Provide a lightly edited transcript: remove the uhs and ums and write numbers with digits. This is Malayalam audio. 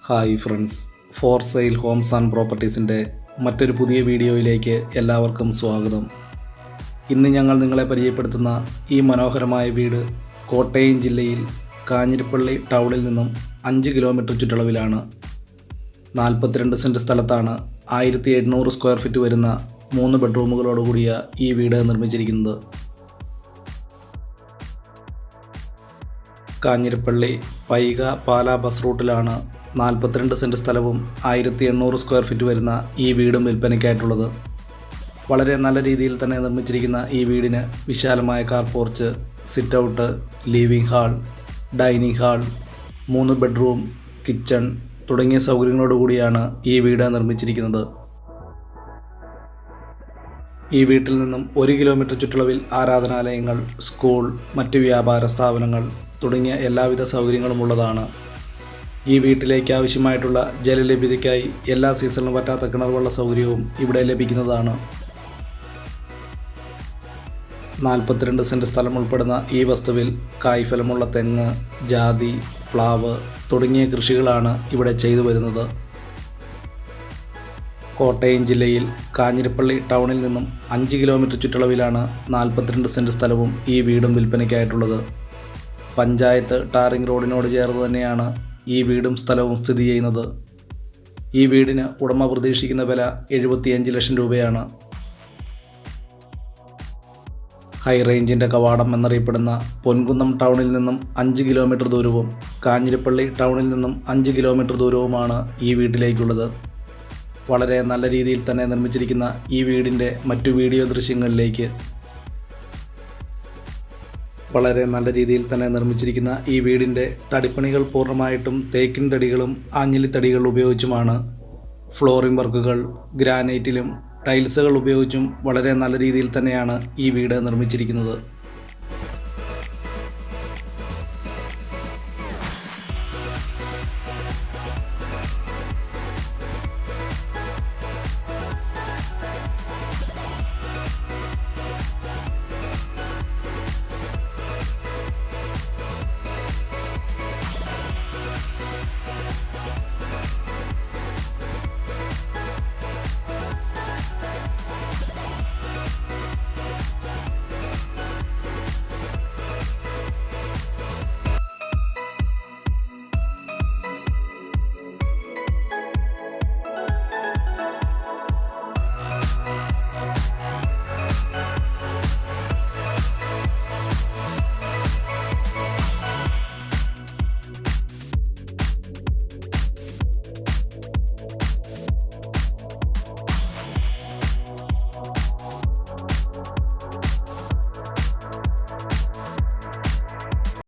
Hi friends, for sale homes and പ്രോപ്പർട്ടീസിൻ്റെ മറ്റൊരു പുതിയ വീഡിയോയിലേക്ക് എല്ലാവർക്കും സ്വാഗതം. ഇന്ന് ഞങ്ങൾ നിങ്ങളെ പരിചയപ്പെടുത്തുന്ന ഈ മനോഹരമായ വീട് കോട്ടയം ജില്ലയിൽ കാഞ്ഞിരപ്പള്ളി ടൗണിൽ നിന്നും 5 കിലോമീറ്റർ ചുറ്റളവിലാണ്. 42 സെൻറ്റ് സ്ഥലത്താണ് 1700 സ്ക്വയർ ഫീറ്റ് വരുന്ന 3 ബെഡ്റൂമുകളോടുകൂടിയ ഈ വീട് നിർമ്മിച്ചിരിക്കുന്നത്. കാഞ്ഞിരപ്പള്ളി പൈക പാല ബസ് റൂട്ടിലാണ് 42 സെൻറ്റ് സ്ഥലവും 1800 സ്ക്വയർ ഫീറ്റ് വരുന്ന ഈ വീടും വിൽപ്പനയ്ക്കായിട്ടുള്ളത്. വളരെ നല്ല രീതിയിൽ തന്നെ നിർമ്മിച്ചിരിക്കുന്ന ഈ വീടിന് വിശാലമായ car porch, sit out, living hall, dining hall, 3 bedroom, kitchen തുടങ്ങിയ സൗകര്യങ്ങളോടുകൂടിയാണ് ഈ വീട് നിർമ്മിച്ചിരിക്കുന്നത്. ഈ വീട്ടിൽ നിന്നും 1 കിലോമീറ്റർ ചുറ്റളവിൽ ആരാധനാലയങ്ങൾ, സ്കൂൾ, മറ്റ് വ്യാപാര സ്ഥാപനങ്ങൾ തുടങ്ങിയ എല്ലാവിധ സൗകര്യങ്ങളും ഉള്ളതാണ്. ഈ വീട്ടിലേക്ക് ആവശ്യമായിട്ടുള്ള ജലലഭ്യതയ്ക്കായി എല്ലാ സീസണിലും പറ്റാത്ത കിണർവെള്ള സൗകര്യവും ഇവിടെ ലഭിക്കുന്നതാണ്. 42 സെൻറ്റ് സ്ഥലം ഉൾപ്പെടുന്ന ഈ വസ്തുവിൽ കായ്ഫലമുള്ള തെങ്ങ്, ജാതി, പ്ലാവ് തുടങ്ങിയ കൃഷികളാണ് ഇവിടെ ചെയ്തു വരുന്നത്. കോട്ടയം ജില്ലയിൽ കാഞ്ഞിരപ്പള്ളി ടൗണിൽ നിന്നും 5 കിലോമീറ്റർ ചുറ്റളവിലാണ് 42 സെൻറ്റ് സ്ഥലവും ഈ വീടും വിൽപ്പനയ്ക്കായിട്ടുള്ളത്. പഞ്ചായത്ത് ടാറിംഗ് റോഡിനോട് ചേർന്ന് തന്നെയാണ് ഈ വീടും സ്ഥലവും സ്ഥിതി ചെയ്യുന്നത്. ഈ വീടിന് ഉടമ പ്രതീക്ഷിക്കുന്ന വില 75 ലക്ഷം രൂപയാണ്. ഹൈ റേഞ്ചിൻ്റെ കവാടം എന്നറിയപ്പെടുന്ന പൊൻകുന്നം ടൗണിൽ നിന്നും 5 കിലോമീറ്റർ ദൂരവും കാഞ്ഞിരപ്പള്ളി ടൗണിൽ നിന്നും 5 കിലോമീറ്റർ ദൂരവുമാണ് ഈ വീട്ടിലേക്കുള്ളത്. വളരെ നല്ല രീതിയിൽ തന്നെ നിർമ്മിച്ചിരിക്കുന്ന ഈ വീടിൻ്റെ മറ്റു വീഡിയോ ദൃശ്യങ്ങളിലേക്ക്. വളരെ നല്ല രീതിയിൽ തന്നെ നിർമ്മിച്ചിരിക്കുന്ന ഈ വീടിൻ്റെ തടിപ്പണികൾ പൂർണ്ണമായിട്ടും തേക്കിൻ തടികളും ആഞ്ഞിലിത്തടികൾ ഉപയോഗിച്ചുമാണ്. ഫ്ലോറിംഗ് വർക്കുകൾ ഗ്രാനൈറ്റിലും ടൈൽസുകൾ ഉപയോഗിച്ചും വളരെ നല്ല രീതിയിൽ തന്നെയാണ് ഈ വീട് നിർമ്മിച്ചിരിക്കുന്നത്.